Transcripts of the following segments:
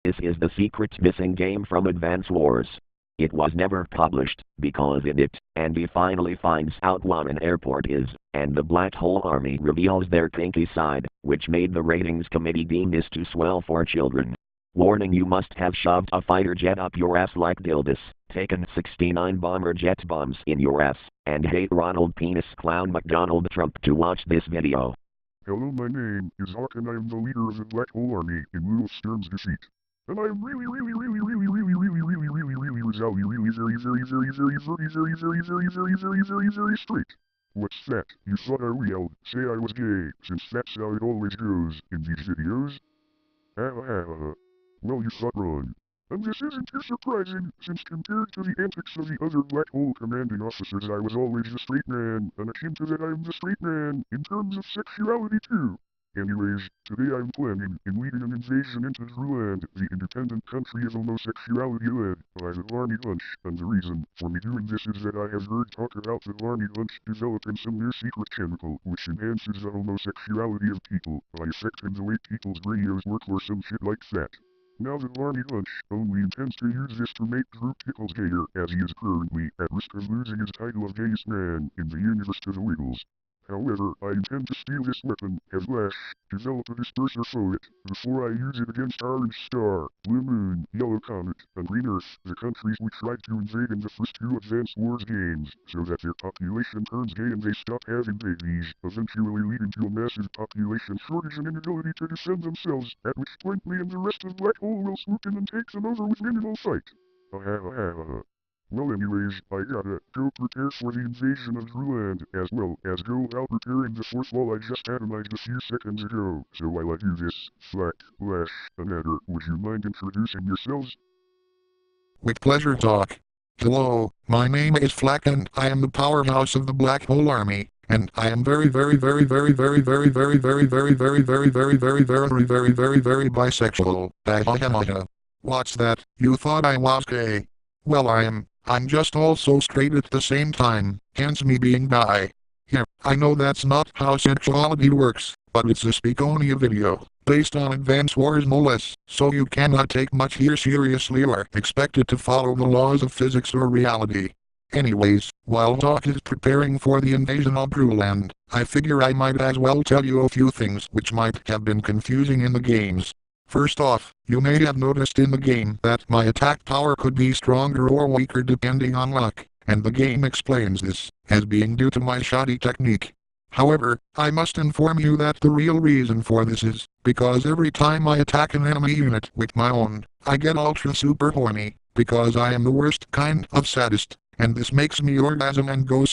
This is the secret missing game from Advance Wars. It was never published, because in it, Andy finally finds out what an airport is, and the Black Hole Army reveals their kinky side, which made the ratings committee deem this too swell for children. Warning: you must have shoved a fighter jet up your ass like Dildis, taken 69 bomber jet bombs in your ass, and hate Ronald Penis Clown McDonald Trump to watch this video. Hello, my name is Hawk and I am the leader of the Black Hole Army in lieu of Stern's defeat. And I am really very straight. What's that? You thought I yelled, say I was gay, since that's how it always goes in these videos? Well, you thought wrong. And this isn't too surprising, since compared to the antics of the other Black Hole commanding officers, I was always the straight man, and akin to that I'm the straight man, in terms of sexuality too. Anyways, today I'm planning in leading an invasion into drewland, the independent country of homosexuality led by the Army Lunch, and the reason for me doing this is that I have heard talk about the Army Lunch developing some near secret chemical which enhances the homosexuality of people by affecting the way people's radios work or some shit like that. Now the Army Lunch only intends to use this to make Drew Pickles gayer, as he is currently at risk of losing his title of gayest man in the universe to the Wiggles. However, I intend to steal this weapon, as Lash, develop a disperser for it, before I use it against Orange Star, Blue Moon, Yellow Comet, and Green Earth, the countries we tried to invade in the first two Advance Wars games, so that their population turns gay and they stop having babies, eventually leading to a massive population shortage and inability to defend themselves, at which point me and the rest of Black Hole will swoop in and take them over with minimal fight. Well, anyways, I gotta go prepare for the invasion of drewland, as well as go out repairing the fourth wall I just atomized a few seconds ago. So while I do this, Flack, Lash, and Adder, would you mind introducing yourselves? With pleasure, Doc. Hello, my name is Flack and I am the powerhouse of the Black Hole Army. And I am very bisexual. What's that? You thought I was gay? Well, I'm just also straight at the same time, hence me being bi. Here, I know that's not how sexuality works, but it's a Speakonia video, based on Advance Wars no less, so you cannot take much here seriously or expect it to follow the laws of physics or reality. Anyways, while Doc is preparing for the invasion of drewland, I figure I might as well tell you a few things which might have been confusing in the games. First off, you may have noticed in the game that my attack power could be stronger or weaker depending on luck, and the game explains this as being due to my shoddy technique. However, I must inform you that the real reason for this is because every time I attack an enemy unit with my own, I get ultra super horny, because I am the worst kind of sadist. And this makes me orgasm and go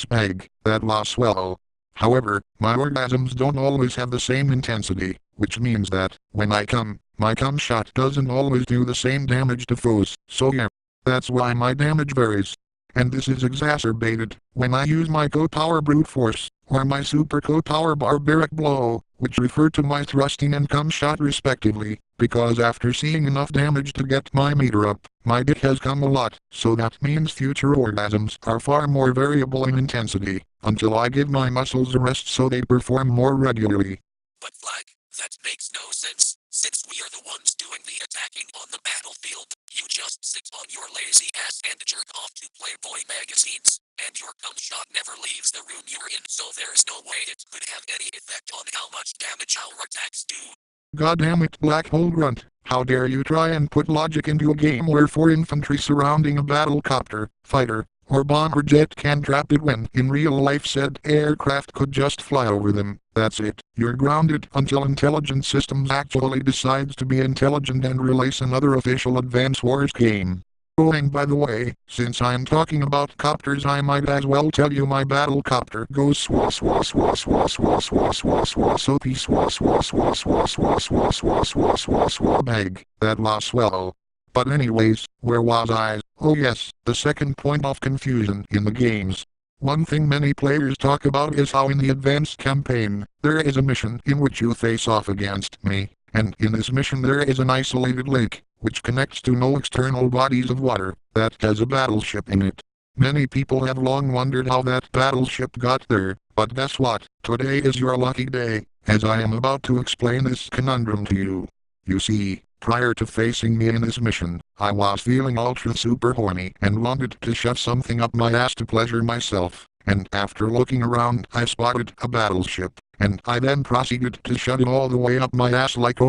bag, that lost swallow. However, my orgasms don't always have the same intensity, which means that, when I come, my cum shot doesn't always do the same damage to foes, so yeah, that's why my damage varies. And this is exacerbated when I use my co-power brute force, or my super co-power barbaric blow, which refer to my thrusting and cum shot respectively, because after seeing enough damage to get my meter up, my dick has come a lot, so that means future orgasms are far more variable in intensity, until I give my muscles a rest so they perform more regularly. But Flag, that makes no sense, since we are the ones doing the attacking on the battlefield. You just sit on your lazy ass and jerk off to Playboy magazines, and your cum shot never leaves the room you're in, so there's no way it could have any effect on how much damage our attacks do. God damn it, Black Hole Grunt, how dare you try and put logic into a game where 4 infantry surrounding a battlecopter, fighter, or bomber jet can trap it when in real life said aircraft could just fly over them. That's it, you're grounded until Intelligent Systems actually decides to be intelligent and release another official Advance Wars game. Oh, and by the way, since I'm talking about copters, I might as well tell you my battlecopter goes bag, that lost swallow. But anyways, where was I? Oh yes, the second point of confusion in the games. One thing many players talk about is how in the advanced campaign, there is a mission in which you face off against me, and in this mission there is an isolated lake, which connects to no external bodies of water, that has a battleship in it. Many people have long wondered how that battleship got there, but guess what? Today is your lucky day, as I am about to explain this conundrum to you. You see, prior to facing me in this mission, I was feeling ultra super horny and wanted to shove something up my ass to pleasure myself. And after looking around, I spotted a battleship, and I then proceeded to shove it all the way up my ass like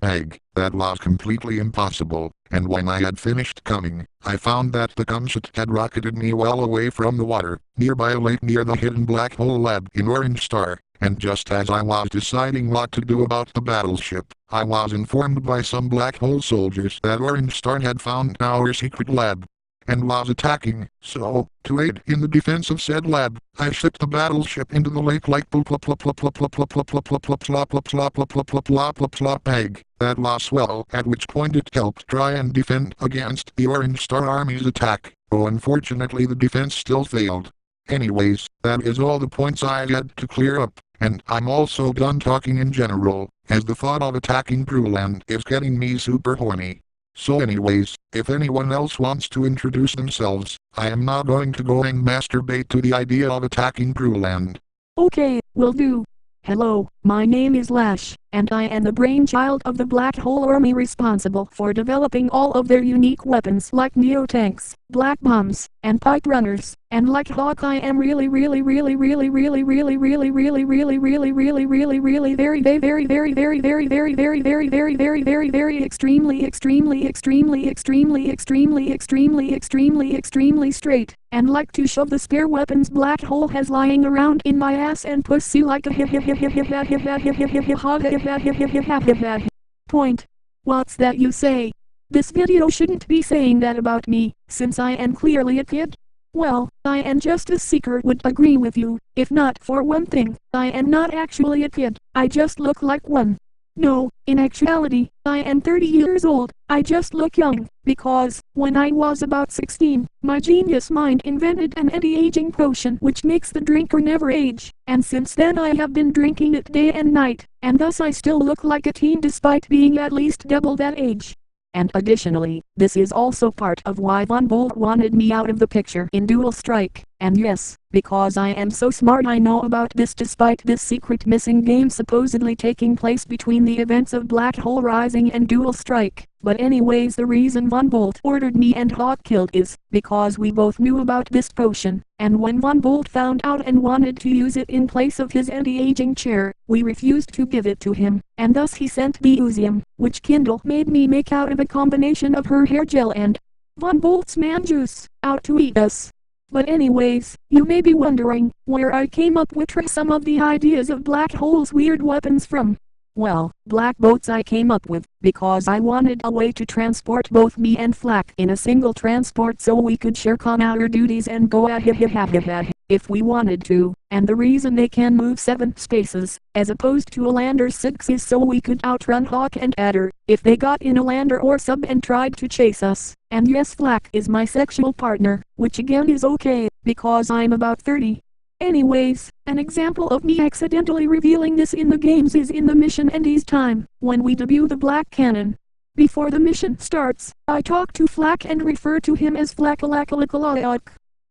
Egg. That was completely impossible, and when I had finished coming, I found that the cumshot had rocketed me well away from the water, nearby a lake near the hidden black hole lab in Orange Star. And just as I was deciding what to do about the battleship, I was informed by some black hole soldiers that Orange Star had found our secret lab and was attacking. So, to aid in the defense of said lab, I shipped the battleship into the lake like plop plop plop plop plop plop plop plop plop plop plop plop plop plop plop plop plop plop plop egg. That was swell, at which point it helped try and defend against the Orange Star Army's attack. Oh, unfortunately the defense still failed. Anyways, that is all the points I had to clear up, and I'm also done talking in general, as the thought of attacking drewland is getting me super horny. So anyways, if anyone else wants to introduce themselves, I am now going to go and masturbate to the idea of attacking drewland. Okay, will do. Hello, my name is Lash, and I am the brainchild of the Black Hole Army responsible for developing all of their unique weapons like neo-tanks, black bombs, and pipe runners, and like Hawk I am really very extremely straight, and like to shove the spare weapons Black Hole has lying around in my ass and pussy like a point. What's that you say? This video shouldn't be saying that about me, since I am clearly a kid. Well, I am Justice Seeker would agree with you, if not for one thing, I am not actually a kid, I just look like one. No, in actuality, I am 30 years old, I just look young, because, when I was about 16, my genius mind invented an anti-aging potion which makes the drinker never age, and since then I have been drinking it day and night, and thus I still look like a teen despite being at least double that age. And additionally, this is also part of why Von Bolt wanted me out of the picture in Dual Strike, and yes, because I am so smart I know about this despite this secret missing game supposedly taking place between the events of Black Hole Rising and Dual Strike. But anyways, the reason Von Bolt ordered me and Hawk killed is because we both knew about this potion, and when Von Bolt found out and wanted to use it in place of his anti-aging chair, we refused to give it to him, and thus he sent Beusium, which Kindle made me make out of a combination of her hair gel and Von Bolt's man juice, out to eat us. But anyways, you may be wondering where I came up with some of the ideas of Black Hole's weird weapons from. Well, black boats I came up with, because I wanted a way to transport both me and Flack in a single transport so we could share on our duties and go if we wanted to, and the reason they can move 7 spaces, as opposed to a lander 6 is so we could outrun Hawk and Adder, if they got in a lander or sub and tried to chase us, and yes Flack is my sexual partner, which again is okay, because I'm about 30. Anyways, an example of me accidentally revealing this in the games is in the mission Endy's time, when we debut the Black Cannon. Before the mission starts, I talk to Flack and refer to him as Flackalakalakalak.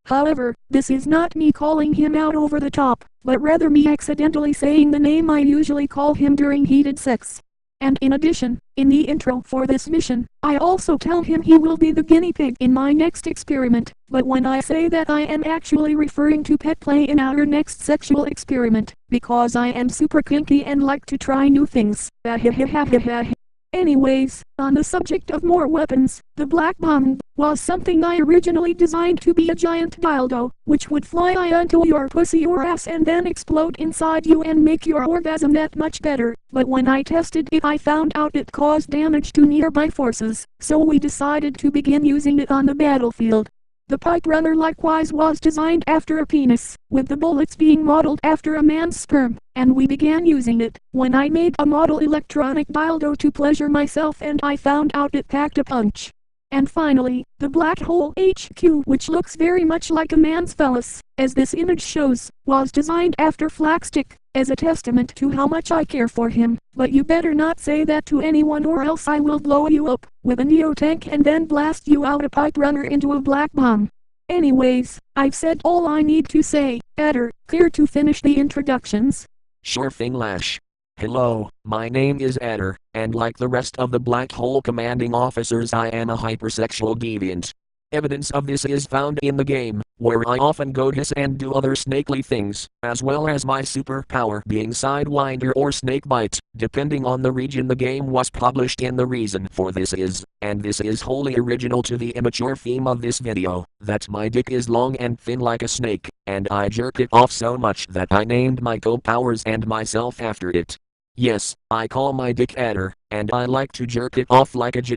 However, this is not me calling him out over the top, but rather me accidentally saying the name I usually call him during heated sex. And in addition, in the intro for this mission, I also tell him he will be the guinea pig in my next experiment, but when I say that I am actually referring to pet play in our next sexual experiment, because I am super kinky and like to try new things. Anyways, on the subject of more weapons, the black bomb was something I originally designed to be a giant dildo, which would fly onto your pussy or ass and then explode inside you and make your orgasm that much better. But when I tested it, I found out it caused damage to nearby forces, so we decided to begin using it on the battlefield. The pipe runner likewise was designed after a penis, with the bullets being modeled after a man's sperm, and we began using it when I made a model electronic dildo to pleasure myself, and I found out it packed a punch. And finally, the black hole HQ, which looks very much like a man's phallus, as this image shows, was designed after Flaxstick, as a testament to how much I care for him. But you better not say that to anyone, or else I will blow you up with a neo-tank and then blast you out a pipe runner into a black bomb. Anyways, I've said all I need to say. Adder, clear to finish the introductions? Sure thing, Lash. Hello, my name is Adder, and like the rest of the Black Hole commanding officers, I am a hypersexual deviant. Evidence of this is found in the game, where I often go hiss and do other snakely things, as well as my superpower being Sidewinder or Snakebite, depending on the region the game was published in. The reason for this is, and this is wholly original to the immature theme of this video, that my dick is long and thin like a snake, and I jerk it off so much that I named my co-powers and myself after it. Yes, I call my dick Adder, and I like to jerk it off like a soy.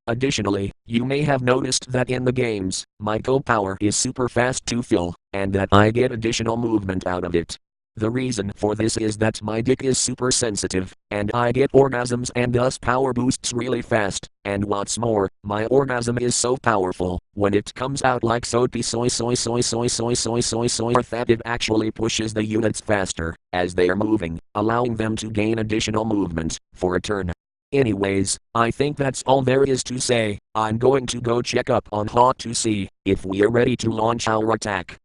Additionally, you may have noticed that in the games, my co-power is super fast to fill, and that I get additional movement out of it. The reason for this is that my dick is super sensitive, and I get orgasms and thus power boosts really fast, and what's more, my orgasm is so powerful, when it comes out like soapy soy that it actually pushes the units faster, as they are moving, allowing them to gain additional movement, for a turn. Anyways, I think that's all there is to say. I'm going to go check up on Hot to see if we are ready to launch our attack.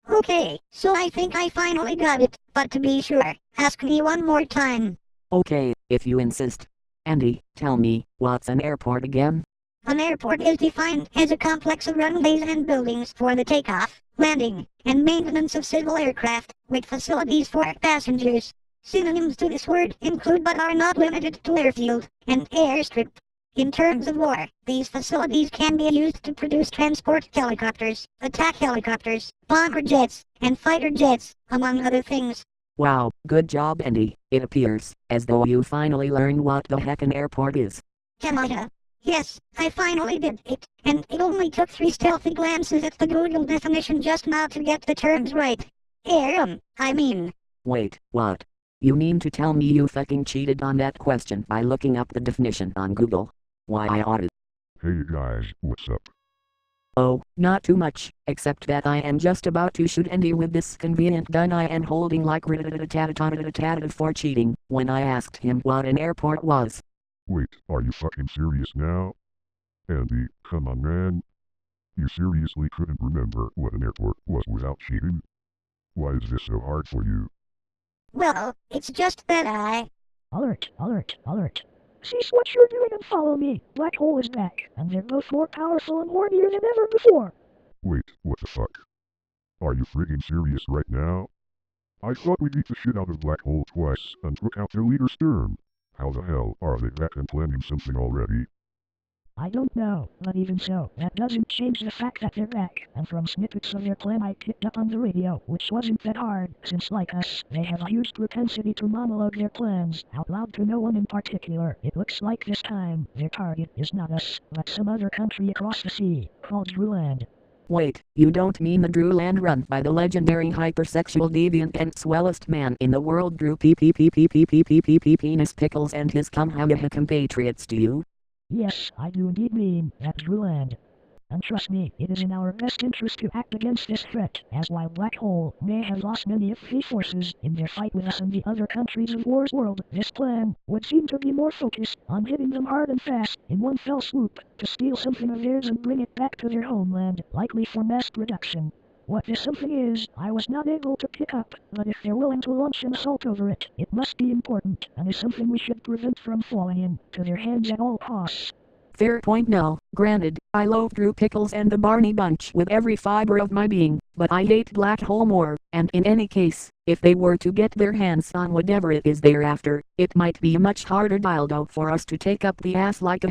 Okay, so I think I finally got it, but to be sure, ask me one more time. Okay, if you insist. Andy, tell me, what's an airport again? An airport is defined as a complex of runways and buildings for the takeoff, landing, and maintenance of civil aircraft, with facilities for passengers. Synonyms to this word include but are not limited to airfield and airstrip. In terms of war, these facilities can be used to produce transport helicopters, attack helicopters, bomber jets, and fighter jets, among other things. Wow, good job, Andy. It appears as though you finally learned what the heck an airport is. Kamada. Yes, I finally did it, and it only took 3 stealthy glances at the Google definition just now to get the terms right. I mean. Wait, what? You mean to tell me you fucking cheated on that question by looking up the definition on Google? Why, I oughta. Hey guys, what's up? Oh, not too much, except that I am just about to shoot Andy with this convenient gun I am holding like for cheating, when I asked him what an airport was. Wait, are you fucking serious now? Andy, come on man. You seriously couldn't remember what an airport was without cheating? Why is this so hard for you? Well, it's just that I... Alert, alert, alert. Cease what you're doing and follow me. Black Hole is back, and they're both more powerful and hornier than ever before. Wait, what the fuck? Are you friggin' serious right now? I thought we beat the shit out of Black Hole twice and took out their leader Sturm. How the hell are they back and planning something already? I don't know, but even so, that doesn't change the fact that they're back, and from snippets of their plan I picked up on the radio, which wasn't that hard, since like us, they have a huge propensity to monologue their plans, out loud to no one in particular. It looks like this time, their target is not us, but some other country across the sea, called Drewland. Wait, you don't mean the Drewland run by the legendary hypersexual deviant and swellest man in the world Drew Penis Pickles and his Kumhayaha compatriots, do you? Yes, I do indeed mean that Drewland. And trust me, it is in our best interest to act against this threat, as while Black Hole may have lost many of the forces in their fight with us and the other countries of War's world, this plan would seem to be more focused on hitting them hard and fast in one fell swoop, to steal something of theirs and bring it back to their homeland, likely for mass production. What this something is, I was not able to pick up, but if they're willing to launch an assault over it, it must be important, and is something we should prevent from falling into their hands at all costs. Fair point Nell. Granted, I loathe Drew Pickles and the Barney Bunch with every fiber of my being, but I hate Black Hole more, and in any case, if they were to get their hands on whatever it is they're after, it might be a much harder dildo for us to take up the ass like a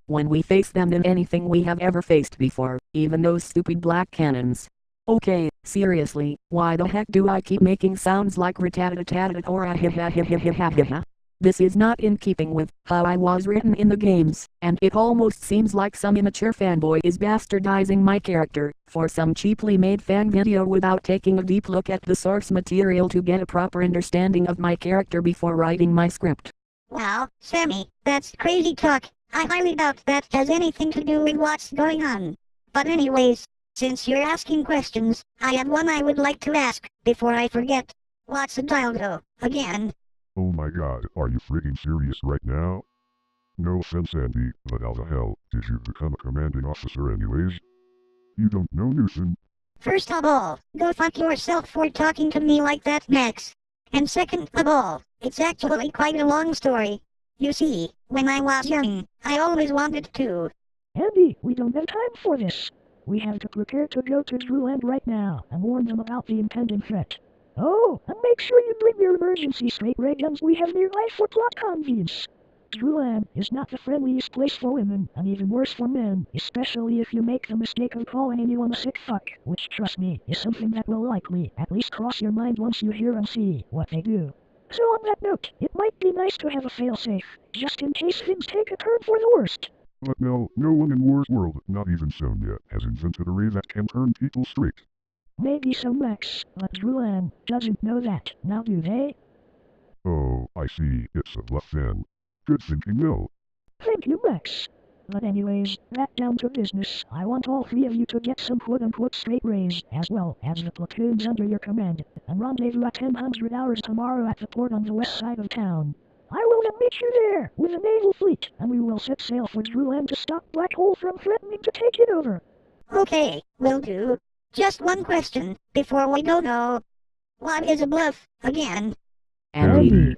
when we face them than anything we have ever faced before, even those stupid black cannons. Okay, seriously, why the heck do I keep making sounds like rat-a-tat-a-tat or a? This is not in keeping with how I was written in the games, and it almost seems like some immature fanboy is bastardizing my character for some cheaply made fan video without taking a deep look at the source material to get a proper understanding of my character before writing my script. Wow, Sammy, that's crazy talk. I highly doubt that has anything to do with what's going on. But anyways, since you're asking questions, I have one I would like to ask before I forget. What's a dildo, again? Oh my god, are you freaking serious right now? No offense, Andy, but how the hell did you become a commanding officer anyways? You don't know Newsom. First of all, go fuck yourself for talking to me like that, Max. And second of all, it's actually quite a long story. You see, when I was young, I always wanted to. Andy, we don't have time for this. We have to prepare to go to Drewland right now and warn them about the impending threat. Oh, and make sure you bring your emergency straight ray guns we have nearby for plot convenience. Drewland is not the friendliest place for women, and even worse for men, especially if you make the mistake of calling anyone a sick fuck, which, trust me, is something that will likely at least cross your mind once you hear and see what they do. So on that note, it might be nice to have a failsafe, just in case things take a turn for the worst. But no one in War's world, not even Sonya, has invented a ray that can turn people straight. Maybe so, Max, but Drewland doesn't know that, now do they? Oh, I see, it's a bluff then. Good thinking, Will. Thank you, Max. But anyways, back down to business. I want all three of you to get some quote-unquote straight rays, as well as the platoons under your command, and rendezvous at 1000 hours tomorrow at the port on the west side of town. I will then meet you there with a naval fleet, and we will set sail for Drewland to stop Black Hole from threatening to take it over. Okay, will do. Just one question before we go though. What is a bluff, again? Andy.